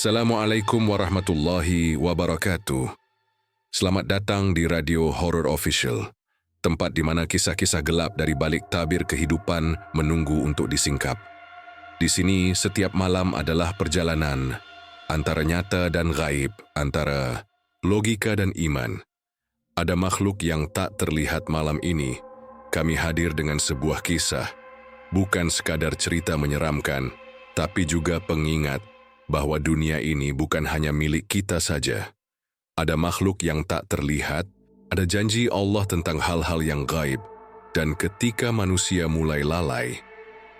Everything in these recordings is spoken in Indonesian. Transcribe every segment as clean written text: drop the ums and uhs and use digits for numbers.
Assalamualaikum warahmatullahi wabarakatuh. Selamat datang di Radio Horror Official, tempat di mana kisah-kisah gelap dari balik tabir kehidupan menunggu untuk disingkap. Di sini, setiap malam adalah perjalanan antara nyata dan gaib, antara logika dan iman. Ada makhluk yang tak terlihat malam ini. Kami hadir dengan sebuah kisah, bukan sekadar cerita menyeramkan, tapi juga pengingat bahwa dunia ini bukan hanya milik kita saja. Ada makhluk yang tak terlihat, ada janji Allah tentang hal-hal yang gaib, dan ketika manusia mulai lalai,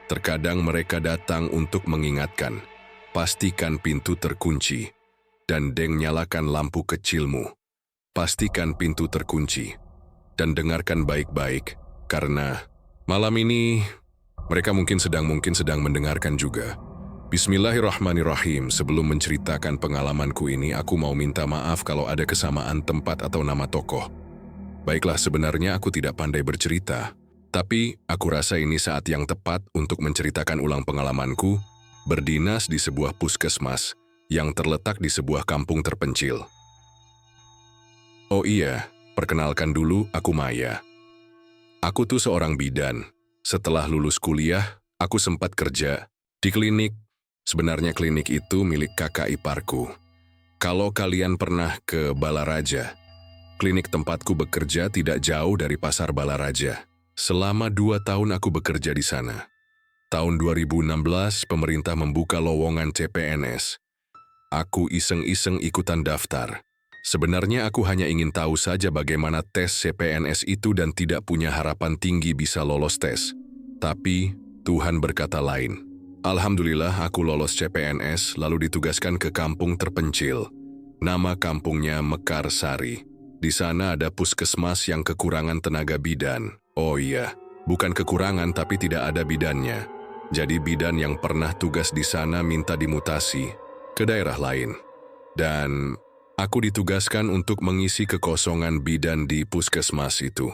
terkadang mereka datang untuk mengingatkan, pastikan pintu terkunci, dan nyalakan lampu kecilmu. Pastikan pintu terkunci, dan dengarkan baik-baik, karena malam ini mereka mungkin sedang mendengarkan juga. Bismillahirrahmanirrahim. Sebelum menceritakan pengalamanku ini, aku mau minta maaf kalau ada kesamaan tempat atau nama tokoh. Baiklah, sebenarnya aku tidak pandai bercerita, tapi aku rasa ini saat yang tepat untuk menceritakan ulang pengalamanku berdinas di sebuah puskesmas yang terletak di sebuah kampung terpencil. Oh iya, perkenalkan dulu, aku Maya. Aku tuh seorang bidan. Setelah lulus kuliah, aku sempat kerja di klinik. Sebenarnya klinik itu milik kakak iparku. Kalau kalian pernah ke Balaraja, klinik tempatku bekerja tidak jauh dari pasar Balaraja. Selama 2 tahun aku bekerja di sana. Tahun 2016, pemerintah membuka lowongan CPNS. Aku iseng-iseng ikutan daftar. Sebenarnya aku hanya ingin tahu saja bagaimana tes CPNS itu dan tidak punya harapan tinggi bisa lolos tes. Tapi Tuhan berkata lain. Alhamdulillah aku lolos CPNS lalu ditugaskan ke kampung terpencil. Nama kampungnya Mekarsari. Di sana ada puskesmas yang kekurangan tenaga bidan. Oh iya, bukan kekurangan tapi tidak ada bidannya. Jadi bidan yang pernah tugas di sana minta dimutasi ke daerah lain. Dan aku ditugaskan untuk mengisi kekosongan bidan di puskesmas itu.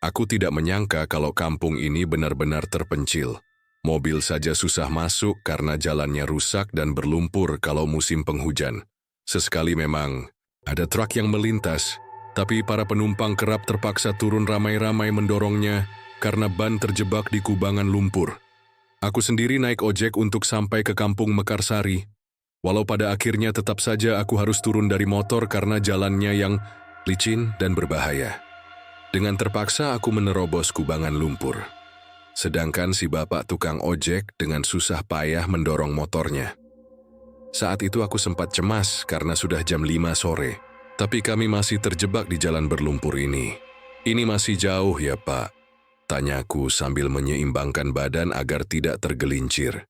Aku tidak menyangka kalau kampung ini benar-benar terpencil. Mobil saja susah masuk karena jalannya rusak dan berlumpur kalau musim penghujan. Sesekali memang ada truk yang melintas, tapi para penumpang kerap terpaksa turun ramai-ramai mendorongnya karena ban terjebak di kubangan lumpur. Aku sendiri naik ojek untuk sampai ke kampung Mekarsari. Walau pada akhirnya tetap saja aku harus turun dari motor karena jalannya yang licin dan berbahaya. Dengan terpaksa aku menerobos kubangan lumpur. Sedangkan si bapak tukang ojek dengan susah payah mendorong motornya. Saat itu aku sempat cemas karena sudah jam 5 sore, tapi kami masih terjebak di jalan berlumpur ini. Ini masih jauh ya Pak? Tanyaku sambil menyeimbangkan badan agar tidak tergelincir.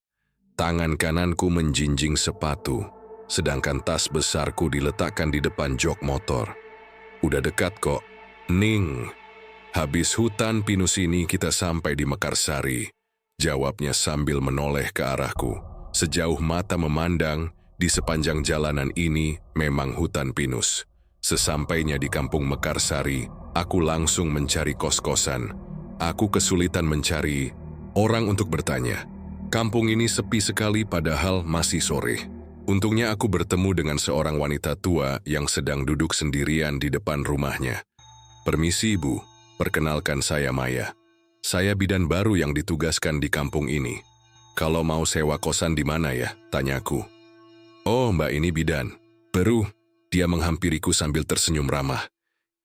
Tangan kananku menjinjing sepatu, sedangkan tas besarku diletakkan di depan jok motor. Udah dekat kok, Ning. Habis hutan pinus ini kita sampai di Mekarsari, jawabnya sambil menoleh ke arahku. Sejauh mata memandang, di sepanjang jalanan ini memang hutan pinus. Sesampainya di kampung Mekarsari, aku langsung mencari kos-kosan. Aku kesulitan mencari orang untuk bertanya. Kampung ini sepi sekali padahal masih sore. Untungnya aku bertemu dengan seorang wanita tua yang sedang duduk sendirian di depan rumahnya. Permisi Ibu. Perkenalkan saya Maya. Saya bidan baru yang ditugaskan di kampung ini. Kalau mau sewa kosan di mana ya? Tanyaku. Oh Mbak ini bidan. Baru, dia menghampiriku sambil tersenyum ramah.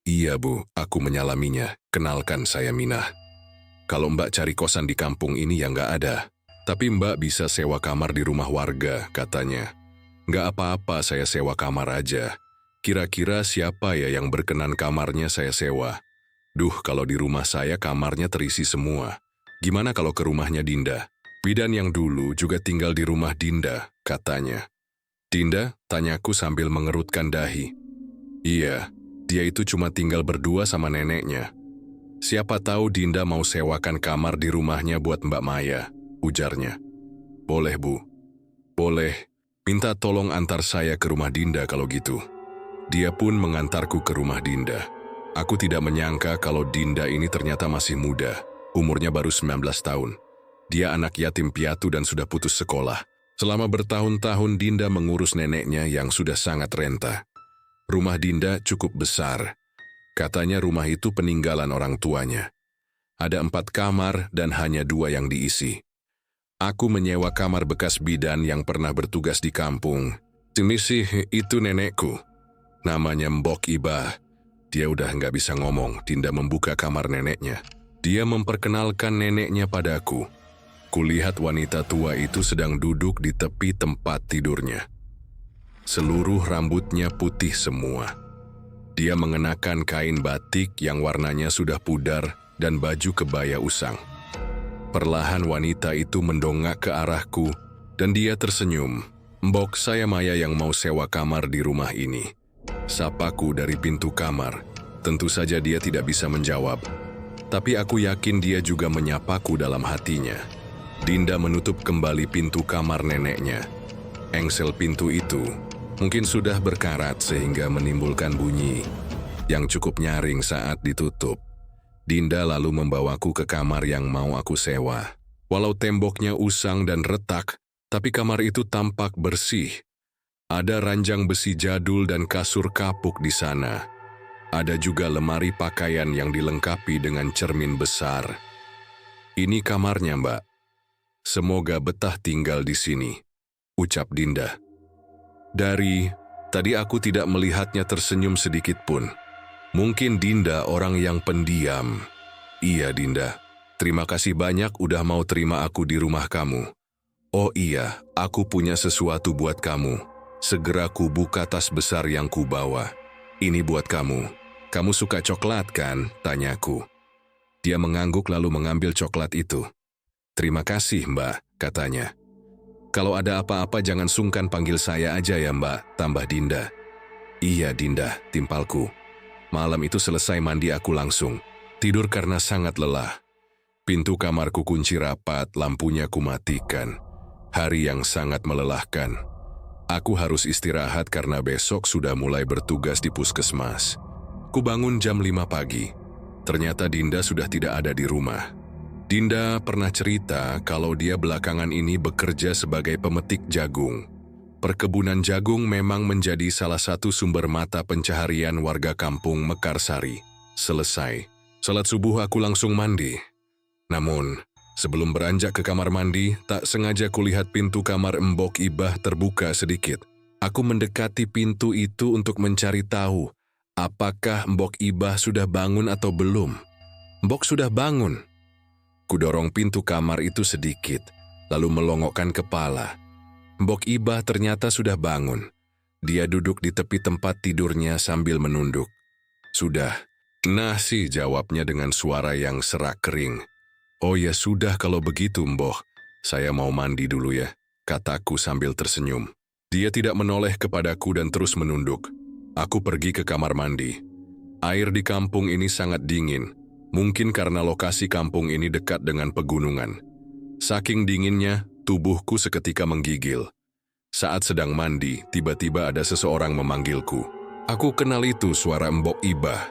Iya Bu, aku menyalaminya. Kenalkan saya Minah. Kalau Mbak cari kosan di kampung ini ya nggak ada. Tapi Mbak bisa sewa kamar di rumah warga, katanya. Nggak apa-apa saya sewa kamar aja. Kira-kira siapa ya yang berkenan kamarnya saya sewa? Duh, kalau di rumah saya kamarnya terisi semua. Gimana kalau ke rumahnya Dinda? Bidan yang dulu juga tinggal di rumah Dinda, katanya. Dinda? Tanyaku sambil mengerutkan dahi. Iya, dia itu cuma tinggal berdua sama neneknya. Siapa tahu Dinda mau sewakan kamar di rumahnya buat Mbak Maya, ujarnya. Boleh Bu. Boleh, minta tolong antar saya ke rumah Dinda kalau gitu. Dia pun mengantarku ke rumah Dinda. Aku tidak menyangka kalau Dinda ini ternyata masih muda, umurnya baru 19 tahun. Dia anak yatim piatu dan sudah putus sekolah. Selama bertahun-tahun Dinda mengurus neneknya yang sudah sangat renta. Rumah Dinda cukup besar. Katanya rumah itu peninggalan orang tuanya. Ada 4 kamar dan hanya 2 yang diisi. Aku menyewa kamar bekas bidan yang pernah bertugas di kampung. Ini sih itu nenekku. Namanya Mbok Ibah. Dia udah nggak bisa ngomong. Dinda membuka kamar neneknya. Dia memperkenalkan neneknya padaku. Kulihat wanita tua itu sedang duduk di tepi tempat tidurnya. Seluruh rambutnya putih semua. Dia mengenakan kain batik yang warnanya sudah pudar dan baju kebaya usang. Perlahan wanita itu mendongak ke arahku dan dia tersenyum. Mbok, saya Maya yang mau sewa kamar di rumah ini. Sapaku dari pintu kamar. Tentu saja dia tidak bisa menjawab. Tapi aku yakin dia juga menyapaku dalam hatinya. Dinda menutup kembali pintu kamar neneknya. Engsel pintu itu mungkin sudah berkarat sehingga menimbulkan bunyi yang cukup nyaring saat ditutup. Dinda lalu membawaku ke kamar yang mau aku sewa. Walau temboknya usang dan retak, tapi kamar itu tampak bersih. Ada ranjang besi jadul dan kasur kapuk di sana. Ada juga lemari pakaian yang dilengkapi dengan cermin besar. Ini kamarnya, Mbak. Semoga betah tinggal di sini, ucap Dinda. Tadi aku tidak melihatnya tersenyum sedikit pun. Mungkin Dinda orang yang pendiam. Iya, Dinda. Terima kasih banyak udah mau terima aku di rumah kamu. Oh iya, aku punya sesuatu buat kamu. Segera ku buka tas besar yang ku bawa. Ini buat kamu. Kamu suka coklat kan? Tanyaku. Dia mengangguk lalu mengambil coklat itu. Terima kasih, Mbak, katanya. Kalau ada apa-apa jangan sungkan panggil saya aja ya, Mbak, tambah Dinda. Iya, Dinda, timpalku. Malam itu selesai mandi aku langsung tidur karena sangat lelah. Pintu kamarku kunci rapat, lampunya kumatikan. Hari yang sangat melelahkan. Aku harus istirahat karena besok sudah mulai bertugas di puskesmas. Kubangun jam 5 pagi. Ternyata Dinda sudah tidak ada di rumah. Dinda pernah cerita kalau dia belakangan ini bekerja sebagai pemetik jagung. Perkebunan jagung memang menjadi salah satu sumber mata pencaharian warga kampung Mekarsari. Selesai. Salat subuh aku langsung mandi. Namun, sebelum beranjak ke kamar mandi, tak sengaja kulihat pintu kamar Mbok Ibah terbuka sedikit. Aku mendekati pintu itu untuk mencari tahu, apakah Mbok Ibah sudah bangun atau belum. Mbok sudah bangun. Kudorong pintu kamar itu sedikit, lalu melongokkan kepala. Mbok Ibah ternyata sudah bangun. Dia duduk di tepi tempat tidurnya sambil menunduk. Sudah. Nah sih, jawabnya dengan suara yang serak kering. Oh ya sudah kalau begitu, Mbok. Saya mau mandi dulu ya, kataku sambil tersenyum. Dia tidak menoleh kepadaku dan terus menunduk. Aku pergi ke kamar mandi. Air di kampung ini sangat dingin. Mungkin karena lokasi kampung ini dekat dengan pegunungan. Saking dinginnya, tubuhku seketika menggigil. Saat sedang mandi, tiba-tiba ada seseorang memanggilku. Aku kenal itu suara Mbok Ibah.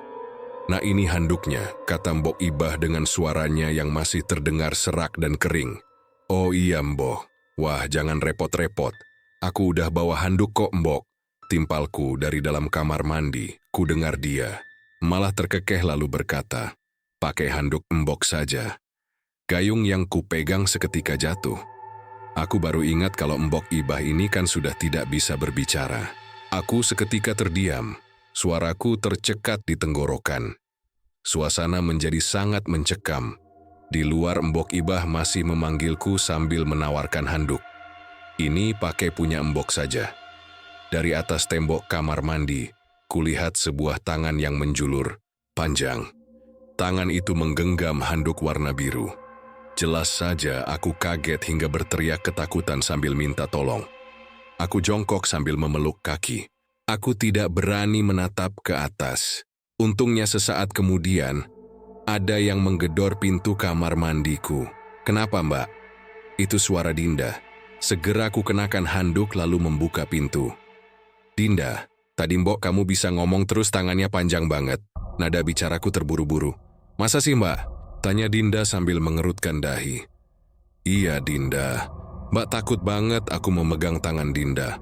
Nah ini handuknya, kata Mbok Ibah dengan suaranya yang masih terdengar serak dan kering. Oh iya, Mbok. Wah, jangan repot-repot. Aku udah bawa handuk kok, Mbok. Timpalku dari dalam kamar mandi. Ku dengar dia. Malah terkekeh lalu berkata, pakai handuk Mbok saja. Gayung yang kupegang seketika jatuh. Aku baru ingat kalau Mbok Ibah ini kan sudah tidak bisa berbicara. Aku seketika terdiam. Suaraku tercekat di tenggorokan. Suasana menjadi sangat mencekam. Di luar Mbok Ibah masih memanggilku sambil menawarkan handuk. Ini pakai punya Mbok saja. Dari atas tembok kamar mandi, kulihat sebuah tangan yang menjulur, panjang. Tangan itu menggenggam handuk warna biru. Jelas saja aku kaget hingga berteriak ketakutan sambil minta tolong. Aku jongkok sambil memeluk kaki. Aku tidak berani menatap ke atas. Untungnya sesaat kemudian, ada yang menggedor pintu kamar mandiku. Kenapa, Mbak? Itu suara Dinda. Segera aku kenakan handuk lalu membuka pintu. Dinda, tadi Mbok kamu bisa ngomong terus tangannya panjang banget. Nada bicaraku terburu-buru. Masa sih, Mbak? Tanya Dinda sambil mengerutkan dahi. Iya, Dinda. Mbak takut banget aku memegang tangan Dinda.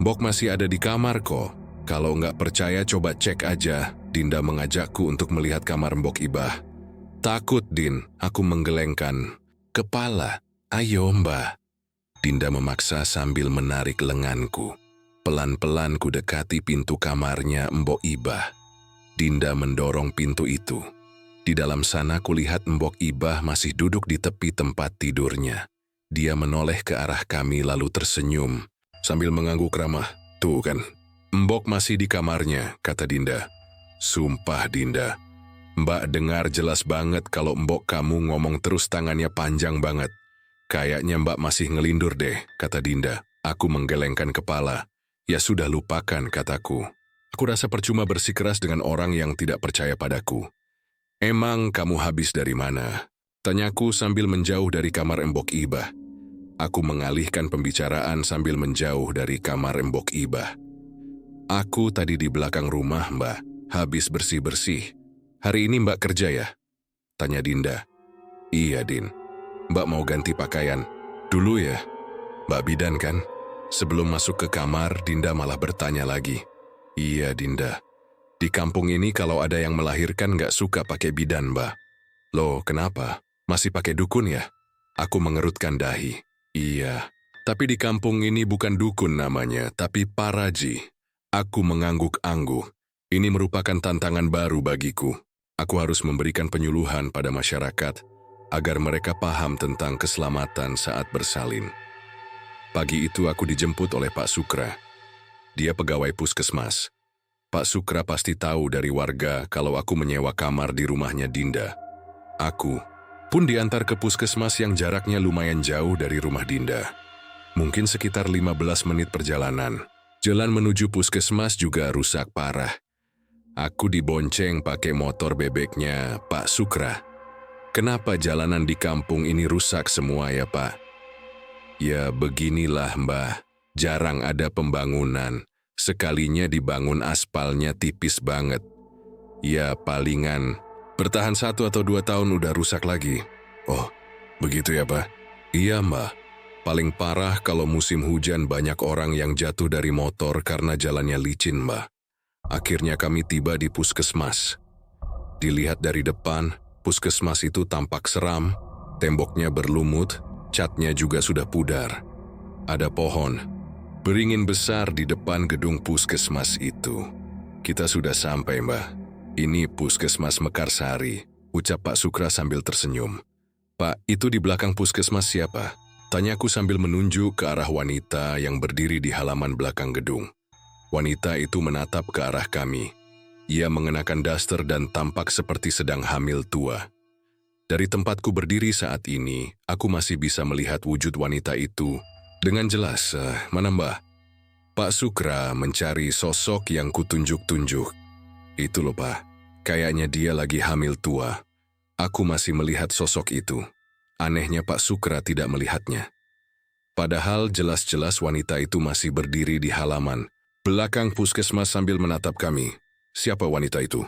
Mbok masih ada di kamar kok. Kalau nggak percaya coba cek aja. Dinda mengajakku untuk melihat kamar Mbok Ibah. Takut, Din, aku menggelengkan kepala. Ayo, Mbah. Dinda memaksa sambil menarik lenganku. Pelan-pelan ku dekati pintu kamarnya Mbok Ibah. Dinda mendorong pintu itu. Di dalam sana kulihat Mbok Ibah masih duduk di tepi tempat tidurnya. Dia menoleh ke arah kami lalu tersenyum sambil mengangguk ramah. Tuh kan, Mbok masih di kamarnya, kata Dinda. Sumpah Dinda, Mbak dengar jelas banget kalau Mbok kamu ngomong terus tangannya panjang banget. Kayaknya Mbak masih ngelindur deh, kata Dinda. Aku menggelengkan kepala. Ya sudah lupakan, kataku. Aku rasa percuma bersikeras dengan orang yang tidak percaya padaku. Emang kamu habis dari mana? Tanyaku sambil menjauh dari kamar Mbok Ibah. Aku mengalihkan pembicaraan sambil menjauh dari kamar Mbok Ibah. Aku tadi di belakang rumah, Mbak. Habis bersih-bersih. Hari ini Mbak kerja ya? Tanya Dinda. Iya, Din. Mbak mau ganti pakaian. Dulu ya? Mbak bidan kan? Sebelum masuk ke kamar, Dinda malah bertanya lagi. Iya, Dinda. Di kampung ini kalau ada yang melahirkan nggak suka pakai bidan, Mbak. Loh, kenapa? Masih pakai dukun ya? Aku mengerutkan dahi. Iya, tapi di kampung ini bukan dukun namanya, tapi paraji. Aku mengangguk-angguk. Ini merupakan tantangan baru bagiku. Aku harus memberikan penyuluhan pada masyarakat agar mereka paham tentang keselamatan saat bersalin. Pagi itu aku dijemput oleh Pak Sukra. Dia pegawai puskesmas. Pak Sukra pasti tahu dari warga kalau aku menyewa kamar di rumahnya Dinda. Aku pun diantar ke puskesmas yang jaraknya lumayan jauh dari rumah Dinda. Mungkin sekitar 15 menit perjalanan. Jalan menuju puskesmas juga rusak parah. Aku dibonceng pakai motor bebeknya Pak Sukra. Kenapa jalanan di kampung ini rusak semua ya, Pak? Ya beginilah, Mbah. Jarang ada pembangunan. Sekalinya dibangun aspalnya tipis banget. Ya palingan bertahan 1 atau 2 tahun udah rusak lagi. Oh, begitu ya, Pak? Iya, Mbah. Paling parah kalau musim hujan banyak orang yang jatuh dari motor karena jalannya licin, Mbah. Akhirnya kami tiba di puskesmas. Dilihat dari depan, puskesmas itu tampak seram, temboknya berlumut, catnya juga sudah pudar. Ada pohon beringin besar di depan gedung puskesmas itu. Kita sudah sampai, Mbah. Ini puskesmas Mekarsari, ucap Pak Sukra sambil tersenyum. Pak, itu di belakang puskesmas siapa? Tanyaku sambil menunjuk ke arah wanita yang berdiri di halaman belakang gedung. Wanita itu menatap ke arah kami. Ia mengenakan daster dan tampak seperti sedang hamil tua. Dari tempatku berdiri saat ini, aku masih bisa melihat wujud wanita itu dengan jelas. Mana Mbah? Pak Sukra mencari sosok yang kutunjuk-tunjuk. Itu loh, Pak. Kayaknya dia lagi hamil tua. Aku masih melihat sosok itu. Anehnya Pak Sukra tidak melihatnya. Padahal jelas-jelas wanita itu masih berdiri di halaman belakang puskesmas sambil menatap kami. Siapa wanita itu?